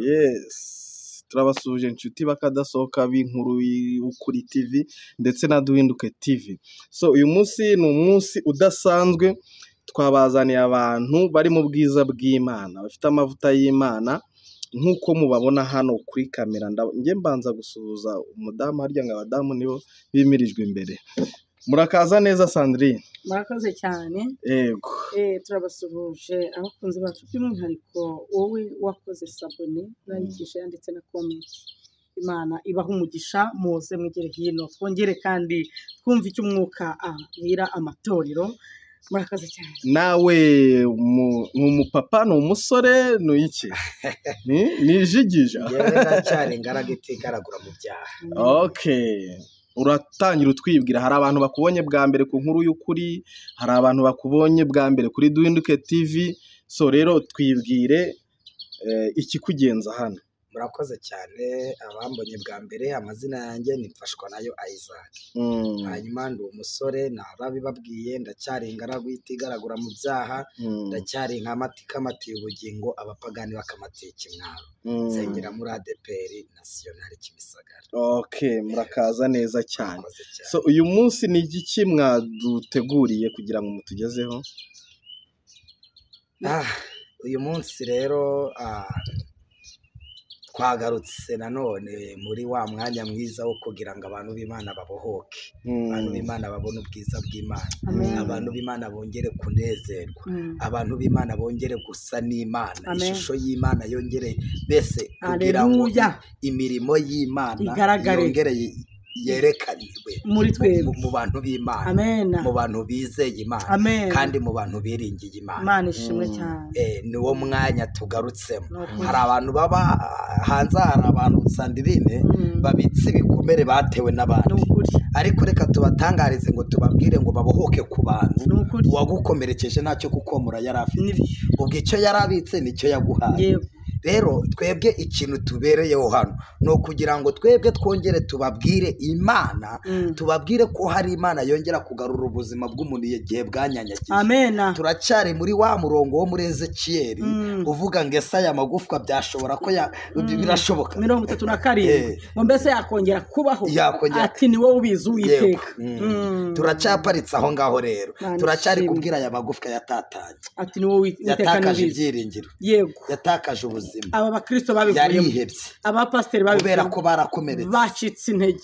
Yes, turabasuje inshuti bakadasohoka b'inkuru y'Ukuri TV ndetse na Duhinduke TV. So uyu munsi ni umunsi udasanzwe, twabazaniye abantu bari mu bwiza bw'Imana, bafite amavuta y'Imana nk'uko mubabona hano kuri kamera. Njye mbanza gusuhuza umudamu, harya ngo abadamu nibo bimirijwe imbere. Murakaza neza Sandrine. Murakoze cyane. Yego. Turabasuhuje abakunzi bacu, by'umwihariko wowe wakoze sabone nayikisha yanditse na comment. Imana ibaha umugisha, muze mwigere hino twongere kandi twumva icyo umwuka abwira amatorero. Murakaze cyane. Nawe umupapa ni umusore ni iki? Ni ijigija. Ndacyari ngaragiti garagura mu byaha. Okay. Uratangira utwibwira, hari abantu bakubonye bwa mbere ku nkuru y'Ukuri, hari abantu bakubonye bwa mbere kuri Duhinduke TV. So rero twibwire ikikugenza hano. Murakoze cyane. Abambonye bwa mbere, amazina yanjye ni Mfashwanayo Isaac. Hanyuma ndi umusore, narabibabwiye, ndacyari ingaragu itigaragura mu byaha, ndacyari nk'amatika matiye ubugingo, abapagani bakamatiye ikimwaro. Nsengera muri ADPR National Kimisagara. Okay, murakaza neza cyane. So uyu munsi ni igiki mwaduteguriye kugira ngo mutugezeho? Uyu munsi rero twagarutse nanone muri wa mwanya mwiza wo kugira ngo abantu b'Imana babohoke, abantu b'Imana babone ubwiza bw'Imana, abantu b'Imana bongere kunezerwa, abantu b'Imana bongere gusa n'Imana, ishusho y'Imana yongere bese kugira ngo imirimo y'Imana yongere yerekanirwe muri twebwe, mu bantu b'Imana, mu bantu bizeye Imana, kandi mu bantu biringiye Imana. Imana ishimwe cyane. Ni wo mwanya tugarutsemo. Hari abantu baba hanze, hari abantu Sandrine babitse ibikomere batewe n'abandi, ariko reka tubatangarize ngo tubabwire ngo babohoke ku bantu uwagukomerekeje ntacyo gukomora yari afite, ubwo icyo yari abitse nicyo yaguhaye. Rero twebwe ikintu tubereyeho hano ni ukugira ngo twebwe twongere tubabwire Imana, tubabwire ko hari Imana yongera kugarura ubuzima bw'umuntu igihe bwanyanyagiye. Turacyari muri wa murongo wo muri Ezekiyeli uvuga ngo ese aya magufwa byashobora ko birashoboka 37 ngo mbese yakongera kubaho, ati ni wowe ubizi Uwiteka. Turacyaparitse aho ngaho rero, turacyari kubwira aya magufwa yatatanye, ati ni wowe Uwiteka yatakaje ibyiringiro, yatakaje ubuzima. Aba bakristo babivuyemo, aba pasiteri babivuyemo, kubera ko barakomeretse, bacitse intege,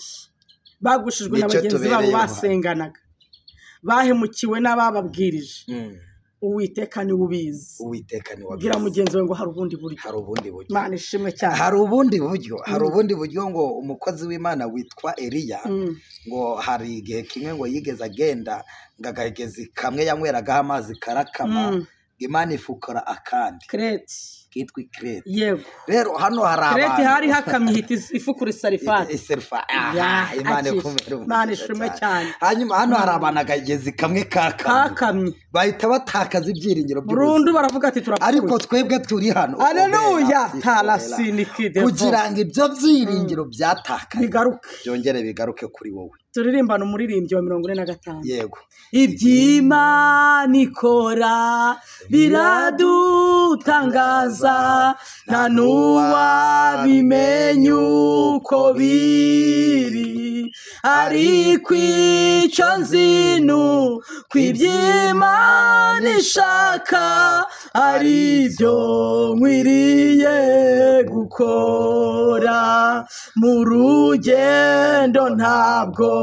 bagushijwe na bagenzi babo basenganaga, bahemukiwe n'abababwirije. Uwiteka ni ubizi. Uwiteka ni wabizi. Gira mugenzi we ngo hari ubundi buryo. Hari ubundi buryo. Imana ishimwe cyane. Hari ubundi buryo. Hari ubundi buryo ngo umukozi w'Imana witwa Eliya ngo hari igihe kimwe ngo yigeze agenda ngagahegezi kamwe yanyweragaho amazi karakama, Imana ifukara akandi. Kitwa Krete. Yego. Rero hano hari abantu. Krete hari hakamye hiti ifukura Sarifati. Imana ishimwe cyane. Hanyuma hano hari abantu agahegezi kamwe kakamye. Bahita batakaza ibyiringiro burundu, baravuga ati turapfuye. Ariko twebwe turi hano. Haleluya. Tarasinikide. Kugira ngo ibyo byiringiro byatakaye bigaruke, byongere bigaruke kuri wowe. Turirimbana umuririmbyi wa 45. Yego. Iby'Imana ikora biradutangaza, nta n'uwabimenya uko biri, ariko icyo nzinu kw'iby'Imana ishaka ari byo nkwiriye gukora. Mu rugendo ntabwo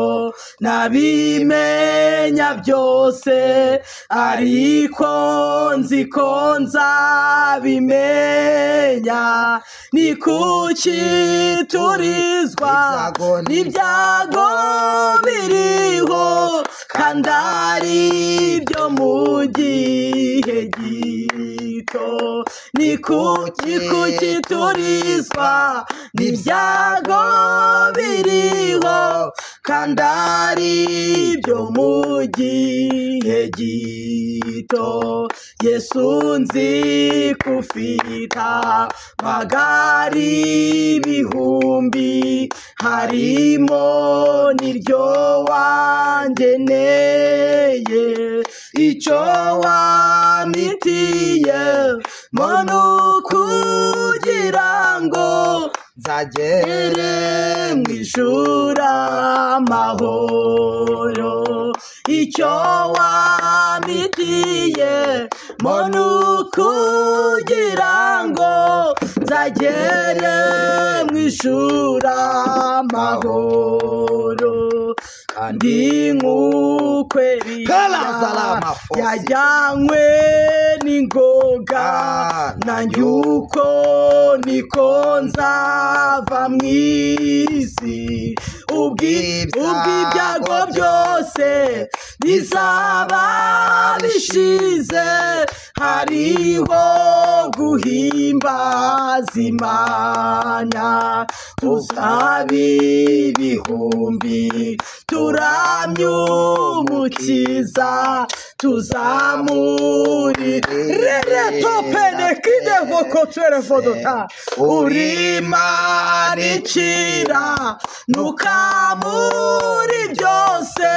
nabimenya byose, ariko nzi ko nzabimenya. Ni kuki turizwa n'ibyago biriho, kandi ari byo mu gihe gito. Ni kuki turizwa n'ibyago biriho, kandi ari byo mu gihe gito. Yesu nzi kufita magari bihumbi, harimo n'iryo wangeneye. Icyo wamitiye mono kugira ngo nzagere mu ijuru amahoro icyo wamitiye mbona ukugira ngo nzagere mu ijuru amahoro kandi nk'uko Eliya yajyanywe n'ingoga nanjye uko niko nzava mu isi ubw'ibyago byose bizaba bishize hariho guhimbaza Imana tuzaba ibihumbi turamye umukiza tuzamurire topene kidevo kotere vodota urimanikira nukamuri byose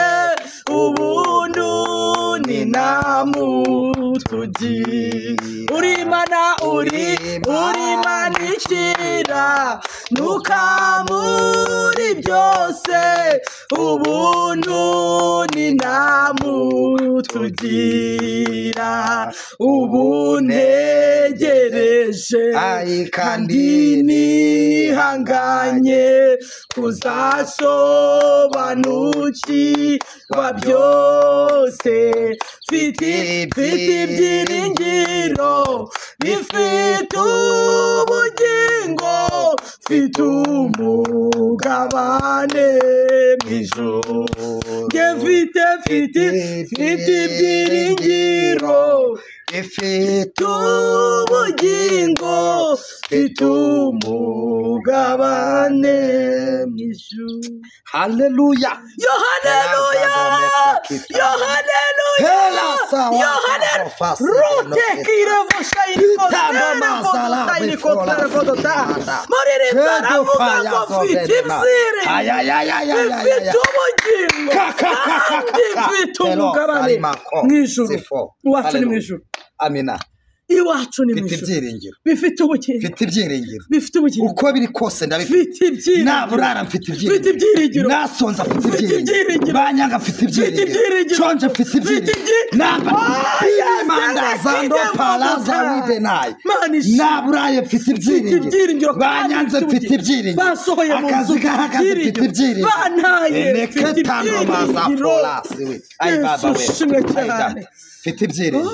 ubuntu ni namutugi urimanikira nukamuri byose ubuntu ni namutugira ubuntegereje kandi nihanganye kuzasobanukirwa byose mfite ibyiringiro bifite ubugingo mfite umugabane mu ijuru mfite ibyiringiro bifite ubugingo mfite umugabane mu ijuru haleluya yo haleluya yo haleluya yo haleluya rote kirevo shairi kodota morere baravuga ngo mfite ibzire mfite ubugingo kandi mfite umugabane mu ijuru iwacu ni mu ijuru amina iwacu ni mu ijuru bifite ubugingo uko biri kose ndabifite naburara mfite ibyiringiro nasonza mfite ibyiringiro banyanga mfite ibyiringiro shonje mfite ibyiringiro mandaza ndo palaza widenayi naburaye mfite ibyiringiro banyanze mfite ibyiringiro basohoye mu nzu mfite ibyiringiro banaye mfite ibyiringiro ayi baba we mfite ibyiringiro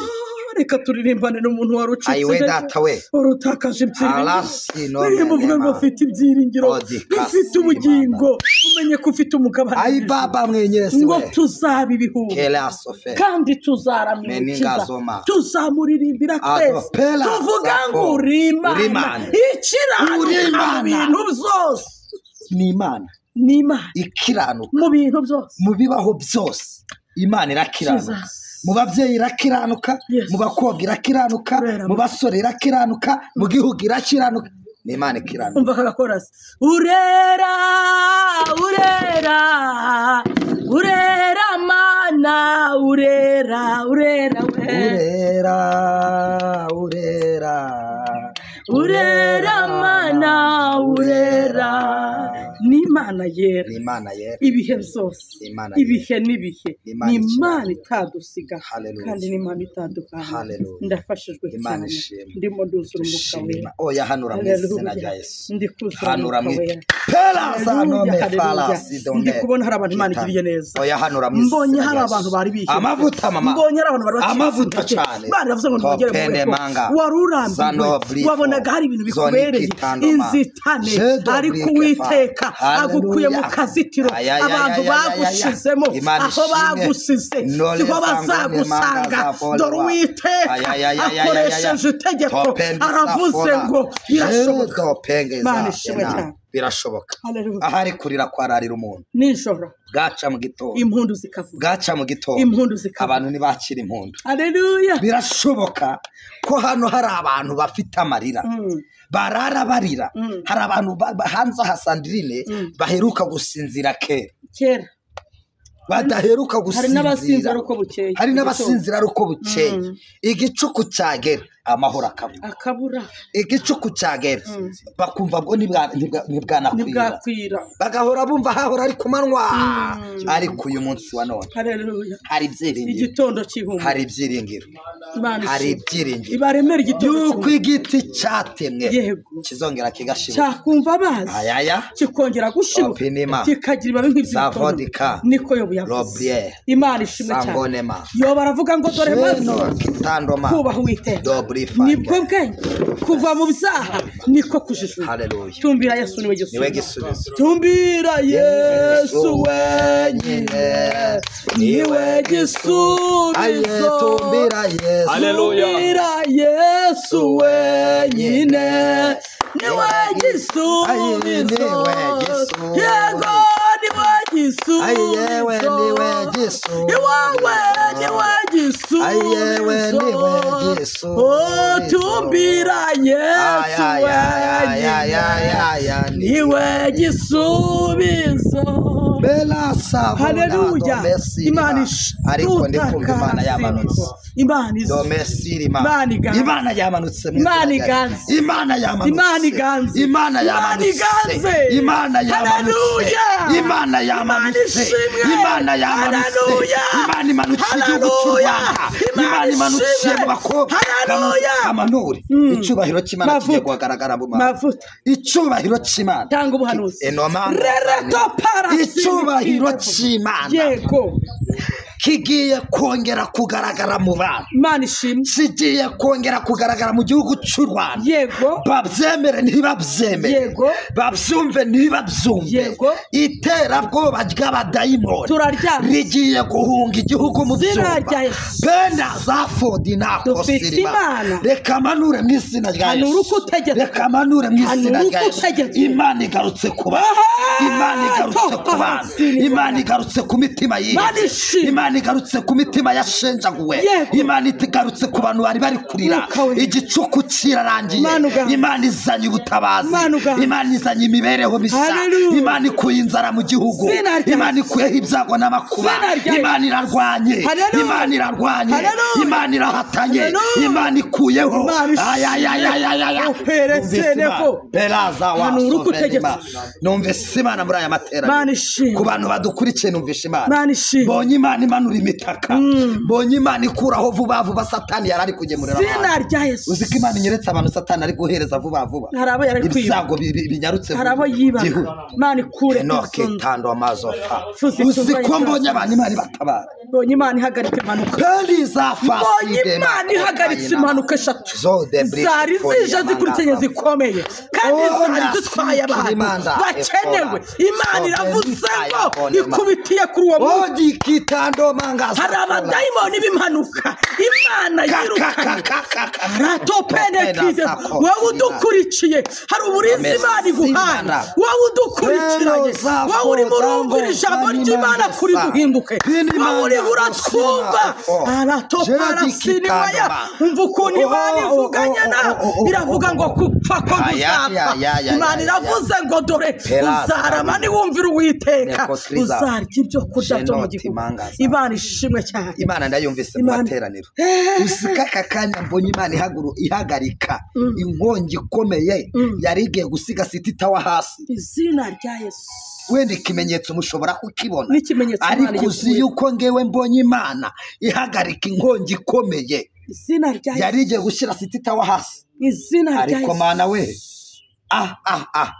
reka turirimbane n'umuntu warucitse urutakaje ibyiringiro nimuvuga ngo ufite ibyiringiro bifite ubugingo umenye ko ufite umugabane ayi baba mwenyese ngo tuzaba ibihumbi kandi tuzaramwikiza tuzamuririmbira twese tuvuga ngo urimana ikiranuka mu bintu byose ni imana ikiranuka mu bintu byose mu bibaho byose imana irakiranuka mu babyeyi irakiranuka mu bakobwa irakiranuka mu basore irakiranuka mu gihugu irakiranuka ni imana ikiranuka umva kagakorasi urera mana urera mana urera ni imana yera ibihe byose ibihe n'ibihe ni imana itadusiga kandi ni imana itadukana ndafashijwe cyane ndimo nduzura umwuka wera oya hanura mu izina rya Yesu hanura mu ndi kubona hari abantu imana igiriye neza oya hanura mu mbonye hari abantu bari bihe amavuta mama mbonye hari abantu bari amavuta cyane bari bavuze ngo ntugere mu warurambiwe wabonaga hari ibintu bikubereye inzitane ariko Uwiteka agukuye mu kazitiro abantu bagushizemo aho bagusize siho bazagusanga dore Uwiteka akoresheje itegeko aravuze ngo birashoboka ahari kurira kwararira umuntu nijoro gaca mu gitondo impundu zikavuga gaca mu gitondo abantu ntibakira impundu haleluya birashoboka ko hano hari abantu bafite amarira barara barira hari abantu hanze hasandirine baheruka gusinzira kera badaheruka gusinzira hari n'abasinzira uko bukeye igicuku cyagera amahoro akabura igicuku cyagera bakumva ngo ntibwanakwira bagahora bumva hahora ari kumanywa ariko uyu munsi wa none hari ibyiringiro igitondo cy'ihumure hari ibyiringiro ibaremera igitondo yuko igiti cyatemwe kizongera kigashibuka cyakumva amazi kikongera gushibuka kikagira ibibabi nk'iby'ibitondo niko Yobu yavuze Imana ishimwe cyane Yobu aravuga ngo dore maze kubaha Uwiteka nibwo bwenge kuva mu byaha niko kujijuka tumbira Yesu niwe gisubizo tumbira Yesu wenyine niwe gisubizo tumbira Yesu tumbira Yesu wenyine niwe gisubizo yego niwe gisubizo iwawe niwe gisubizo oh tumbira Yesu wenyine niwe gisubizo haleluya Imana ariko ndikumva Imana yamanutse Imana yamanutse Imana iganze Imana yamanutse Imana iganze Imana yamanutse Imana yamanutse Imana yamanutse Imana yamanutse Imana imanutse igihugu cy'u Rwanda Imana imanutse mu bakobwa amanuri icyubahiro cy'Imana kigiye kugaragara mu mavuta icyubahiro cy'Imana tanga ubuhanuzi icyubahiro cy'Imana yego kigiye kongera kugaragara mu bantu Imana ishimwe kigiye kongera kugaragara mu gihugu cy'u Rwanda yego babyemere ntibabyemere yego babyumve ntibabyumve yego iterabwoba ry'abadayimoni rigiye guhunga igihugu mu byumba benda za fodi nakosirima reka manure mu izina rya Yesu reka manure mu izina rya Yesu Imana igarutse ku bantu Imana igarutse ku bantu Imana igarutse ku mitima y'isi Imana igarutse ku mitima yashenjaguwe Imana igarutse ku bantu bari bari kurira igicuku kirarangiye Imana izanye ubutabazi Imana izanye imibereho mishya Imana ikuye inzara mu gihugu Imana ikuyeho ibyago n'amakuba Imana irarwanye Imana irarwanye Imana irahatanye Imana ikuyeho numvise Imana muri aya materaniro ku bantu badukurikiye numvise Imana bonye Imana imanura imitaka bonye Imana ikuraho vuba vuba Satani yarari kugemurira abantu uzi ko Imana inyeretse abantu Satani ari guhereza vuba vuba ibyago binyarutse harabo yiba Imana ikure tando amazofa uzi ko mbonye abantu Imana batabara bonye Imana ihagarika impanuka kandi zafasi bonye Imana ihagaritse impanuka eshatu zari zije zikurikiranye zikomeye kandi zari zitwaye abantu bakenewe Imana iravuze ngo ikubitiye kuri uwo munsi hari abadayimoni b'impanuka Imana yirukanye ratopenekize wowe udukurikiye hari uburinzi Imana iguhana wowe udukurikiranye wowe uri murumvira ijambo ry'Imana kuri duhinduke wowe uri uratwumva aratoparasiniwaya umva ukuntu Imana ivuganye na iravuga ngo kupfa ko guzapfa Imana iravuze ngo dore uzarama niwumvira Uwiteka uzarya ibyo kurya byo mu gihugu Imana ishimwe cyane Imana ndayumvise mu materaniro usika kakanya mbonye Imana ihagarika inkongi ikomeye yari igiye gusiga City Tower hasi izina rya Yesu wenda ikimenyetso mushobora kukibona ariko uzi yuko ngewe mbonye Imana ihagarika inkongi ikomeye izina rya Yesu yari igiye gushyira City Tower hasi izina rya Yesu ariko Mana we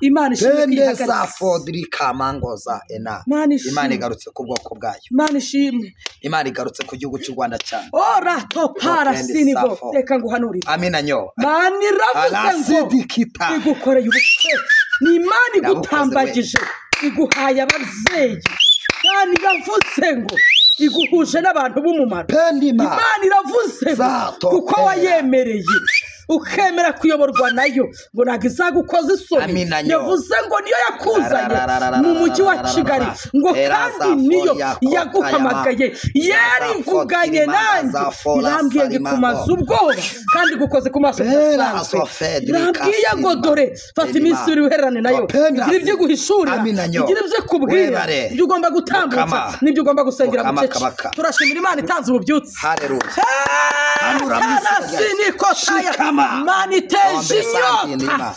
Imana ishimwe Imana igarutse ku bwoko bwayo Imana ishimwe Imana igarutse ku gihugu cy'u Rwanda cyane reka nguhanurire amina nyo Imana iravuze ngo igukoreye ubukwe ni Imana igutambagije iguhaye ababyeyi kandi iravuze ngo iguhuje n'abantu b'umumaro Imana iravuze kuko wayemereye ukemera kuyoborwa nayo ngo ntabwo izagukoza isoni yavuze ngo niyo yakuzanye mu mujyi wa Kigali ngo kandi niyo yaguhamagaye yarivuganye nanjye irambwiye ngo ikumaze ubwoba kandi gukoze ku maso irambwiye ngo dore fata iminsi uri uherane nayo igira ibyo guhishurira igira ibyo kubwira ibyo ugomba gutambutsa n'ibyo ugomba gusengera mu cece turashimira Imana itanze ububyutse Imana iteje inyota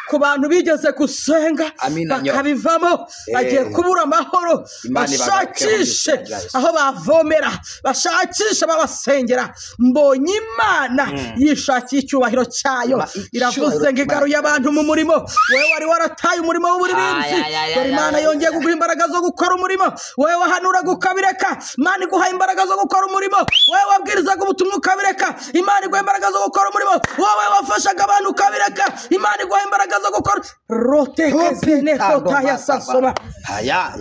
ku bantu bigeze gusenga bakabivamo bagiye kubura amahoro bashakishe aho bavomera bashakisha babasengera mbonye Imana yishakiye icyubahiro cyayo iravuze ngo igaruye abantu mu murimo wowe wari warataye umurimo w'uburirimbyi dore Imana yongeye kuguha imbaraga zo gukora umurimo wowe wahanuraga ukabireka Imana iguha imbaraga zo gukora umurimo wowe wabwirizaga ubutumwa ukabireka Imana iguha imbaraga zo gukora umurimo wowe wafashaga abantu ukabireka Imana iguha imbaraga zo gukora rotekezene kotaya sasoma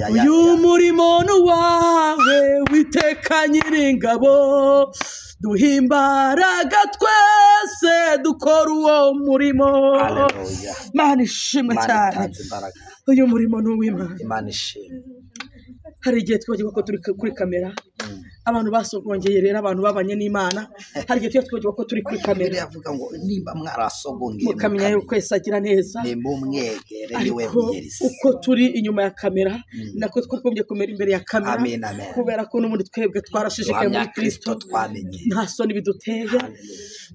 uyu murimo wawe witeka nyiringabo duhimbaraga twese dukora uwo murimo Imana ishimwe cyane uyu murimo ni uw'Imana Imana ishimwe hari igihe twibagirwa ko turi kuri kamera abantu basogongeye rero abantu babanye n'Imana hari igihe twibagirwa ko turi kuri kamera yavuga ngo nimba mwarasogongeye mukamenya yuko Yesu agira neza ni mumwegere niwe mwirisi uko turi inyuma ya kamera nako twagombye kumera imbere ya kamera kubera ko n'ubundi twebwe twarashishikaye muri Kristo twamenye nta soni biduteye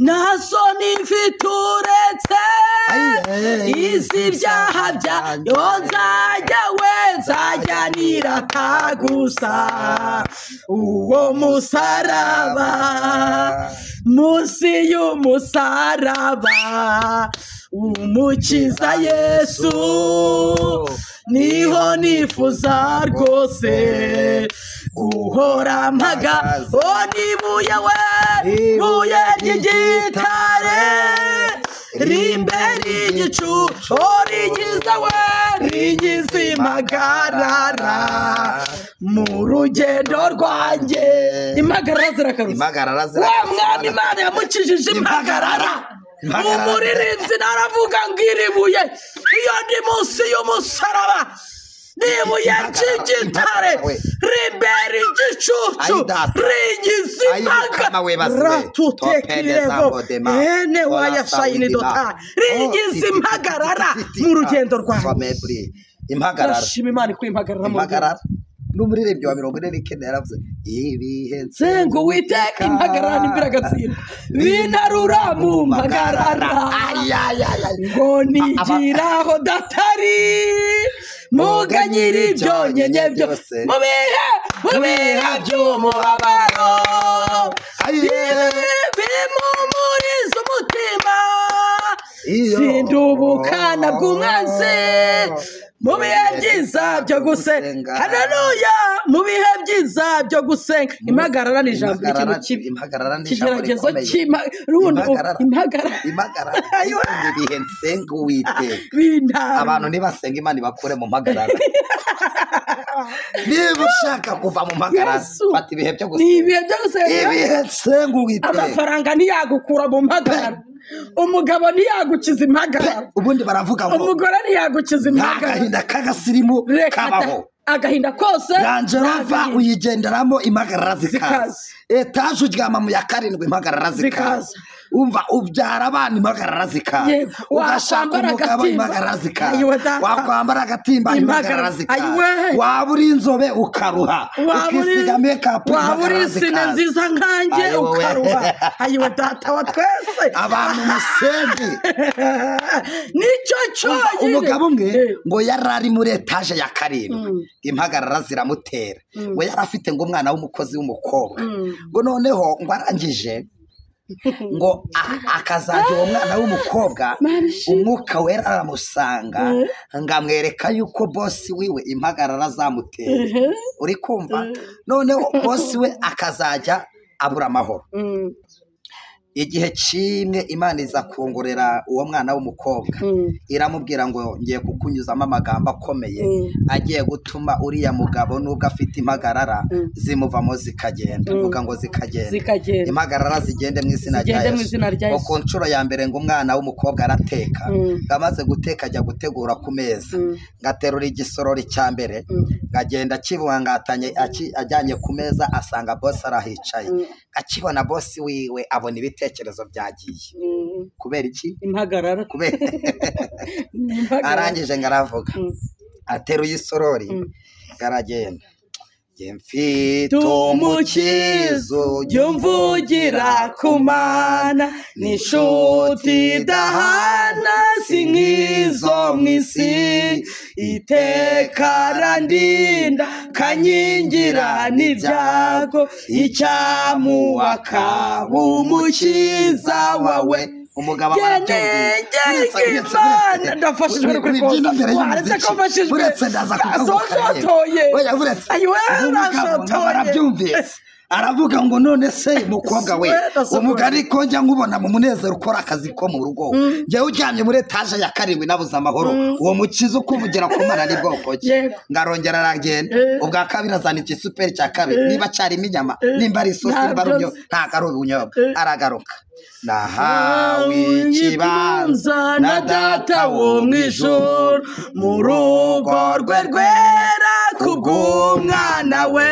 nta soni mfite uretse izi byaha byanjye nzajya niratagusa uwo musaraba munsi y'umusaraba umukiza Yesu niho nifuza rwose guhora mpagaze nibuye we buye ry'igitare rimbere igicu ringiza we ringiza impagarara mu rugendo rwanjye impagarara zirakaruza wa mwami Imana yamukijije impagarara umuririmbyi naravuga ngo iribuye iyo ndi munsi y'umusaraba nibuye ry'igitare rimbere igicucu ringiza impagarara ratutekireho ene wayashayini dota ringiza impagarara mu rugendo rwanjye ndashima Imana ko impagarara mu rugendo n'umuririmbyi wa 40 yaravuze ibihe nsengo witeka impagarara n'imbiragatsindwa binarura mu mpagarara ngo nigiraho datari muganyira ibyonyenye byose mu bihe by'umubabaro bimumuriza umutima sindubukana bw'umwanzi mu bihe byiza byo gusenga haleluya mu bihe byiza byo gusenga impagarara ni ijambo ry'ikintu kibi ikigeragezo impagarara ibihe nsenga Uwiteka abantu nibasenga Imana ibakure mu mpagarara niba ushaka kuva mu mpagarara fata ibihe byo gusenga ibihe nsenga Uwiteka amafaranga ntiyagukura mu mpagarara umugabo ntiyagukiza impagarara ubundi baravuga ngo umugore ntiyagukiza impagarara agahinda k'agasirimu kabaho agahinda kose rangerova uyigenderamo impagarara zikaza etaje uryama mu ya 7 impagarara zikaza umva ubyara abana impagarara zikaza ugashaka umugabo impagarara zikaza wakwambara agatimba impagarara zikaza waba uri inzobe ukaruha ukisiga makeup waba uri sine nziza nkanjye ukaruha ayiwe data wa twese abantu musengi nicyo cyonyine umugabo umwe ngo yarari muri etaje ya 7 impagarara ziramutera ngo yarafite ngo umwana w'umukozi w'umukobwa ngo noneho ngo arangije ngo akazajya uwo mwana w'umukobwa umwuka wera aramusanga ngamwereka yuko bosi wiwe impagarara zamutera uri kumva noneho bosi we akazajya abura amahoro igihe kimwe Imana iza kungurira uwo mwana w'umukobwa iramubwira ngo ngiye kukunyuzamo amagambo akomeye agiye gutuma uriya mugabo nubwo afite impagarara zimuvamo zikagenda uvuga ngo zikagenda impagarara zigende mu izina rya Yesu ku nshuro ya mbere ngo umwana w'umukobwa arateka ngamaze guteka ajya gutegura ku meza ngaterura igisorori cya mbere ngagenda kibuhangatanye ajyanye ku meza asanga boss arahicaye akibona boss wiwe abona ibitekerezo byagiye kubera iki impagarara arangije ngaravuga ateruye isorori garagenda mfite umukizo mvugira ku Mana n'inshuti idahana si nk'izo mu isi iteka randinda kankingira n'ibyago icyamuwaka umukiza wawe umugabo arabyumvise ndafashijwe uretse ndaza arabyumvise aravuga ngo none se mukobwa we umugari ko njya nkubona mu munezero ukora akazi ko mu rugo njyewe uryamye muri etaje ya karindwi nabuze amahoro uwo mukiza ukuvugira ku Mana ni bwoko ki ngarongera aragenda ubwa kabiri azana igisuperi cya kabiri niba cyarimo inyama nimba ari isosi nimba ari ubunyobwa ntabwo ari ubunyobwa aragaruka nahawe ikibanza na data wo mu ijuru mu rugo rwe rwera kubw'umwana we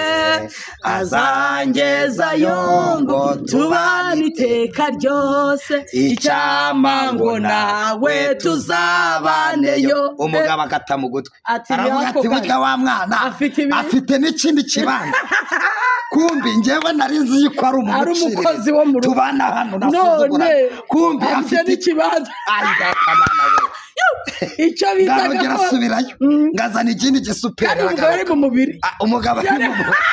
azangezayo ngo tubane iteka ryose icyama ngo nawe tuzabaneyo umugabo agata mu gutwi aravuga ati burya wa mwana afite n'ikindi kibanza kumbi njyewe nari nzi yuko ari umukozi wo mu rugo tubana hano nasuzugura kumbi afite n'ikibanza ayidakamana we icyo bita gasubirayo ngazana ikindi gisuperi ari mu mubiri umugabo ari mu mubiri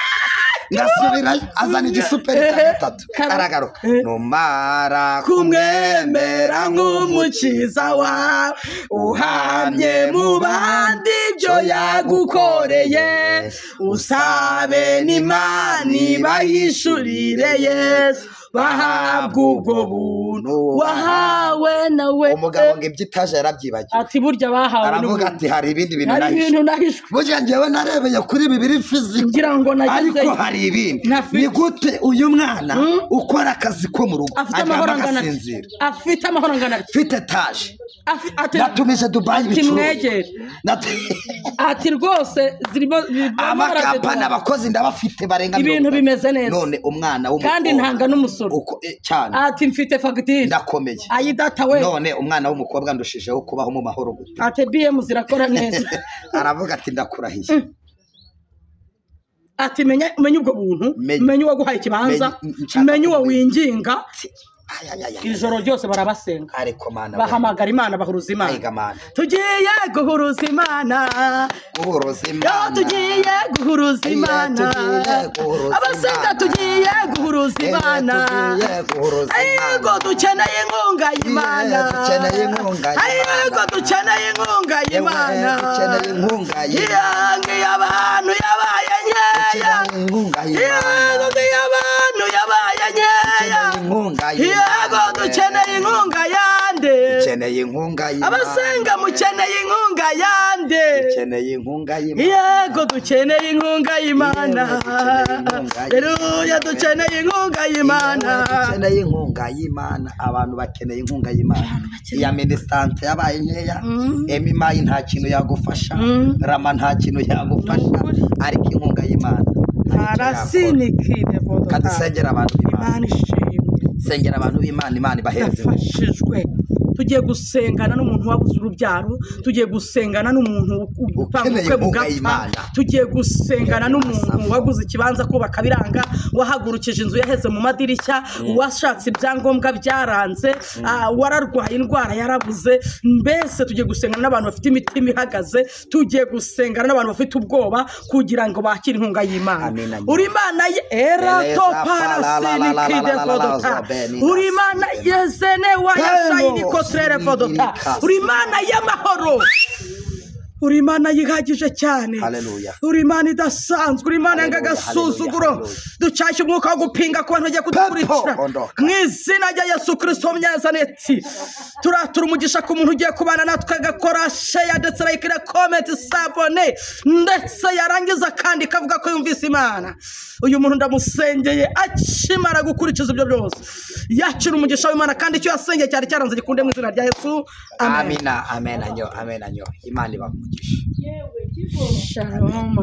ngasubirayo azana igisuperi cya gatatu aragaruka numara kumwemera nk'umukiza wawe uhamye mu bandi ibyo yagukoreye usabe n'Imana ibahishurire Yesu bahabwa ubwo buntu wahawe nawe umugabo ngo iby'itaje yarabyibagiwe ati burya bahawe aravuga ati hari ibindi bintu nahishwe burya njyewe narebeye kuri bibiri fiziko ngira ngo nagize ariko hari ibindi ni gute uyu mwana ukora akazi ko mu rugo agasinzira afite amahoro angana afite etaje natumije Dubai ibicuruzwa ati rwose zirimo amakampani abakozi ndabafite barenga ibintu bimeze neza none umwana w'umukobwa kandi ntanga n'umusoro cyane ati mfite fagitire ndakomeye ayidata we none umwana w'umukobwa ndushijeho kubaho mu mahoro gute ati BM zirakora neza aravuga ati ndakurahiye ati menya ubwo buntu menya uwaguhaye ikibanza menya uwo winginga ijoro ryose barabasenga bahamagara Imana bahuruza Imana tugiye guhuruza Imana tugiye guhuruza Imana abasenga tugiye guhuruza Imana ayego dukeneye inkunga y'Imana ayego dukeneye inkunga y'Imana iyange y'abantu yabaye nkeya iyange y'abantu yabaye nkeya yego dukeneye inkunga yande abasenga mukeneye inkunga yande yego dukeneye inkunga y'Imana haleluya dukeneye inkunga y'Imana abantu bakeneye inkunga y'Imana iya ministante yabaye nkeya emimayi nta kintu yagufasha rama nta kintu yagufasha ariko inkunga y'Imana arasinikire kadusengera abantu b'Imana sengera abantu b'Imana Imana ibahereze fashijwe tugiye gusengana n'umuntu wabuze urubyaro tugiye gusengana n'umuntu upamukwe bugapfa tugiye gusengana n'umuntu waguze ikibanza kubaka biranga wahagurukije inzu yaheze mu madirishya washatse ibyangombwa byaranze wararwaye indwara yarabuze mbese tugiye gusengana n'abantu bafite imitima ihagaze tugiye gusengana n'abantu bafite ubwoba kugira ngo bakire inkunga y'Imana uri Imana erato parasinikide fodota uri Imana yezene wayashayini uri Imana y'amahoro uri Imana yihagije cyane, Haleluya. uri Imana idasanzwe, uri Imana yanga agasuzuguro. Ducyashye umwuka wo gupinga ku bantu bagiye kudukurikira mu izina rya Yesu Kristo w'Umunyanazareti. Turatura umugisha ku muntu ugiye kubana natwe, agakora share ndetse like na comment, sabone ndetse yarangiza kandi kavuga ko yumvise Imana. Uyu muntu ndamusengeye akimara gukurikiza ibyo byose yakira umugisha w'Imana, kandi icyo yasengeye cyari cyaranze gikunde mu izina rya Yesu. Amina. Amen anyo. Imana ibamugisha. Shalom.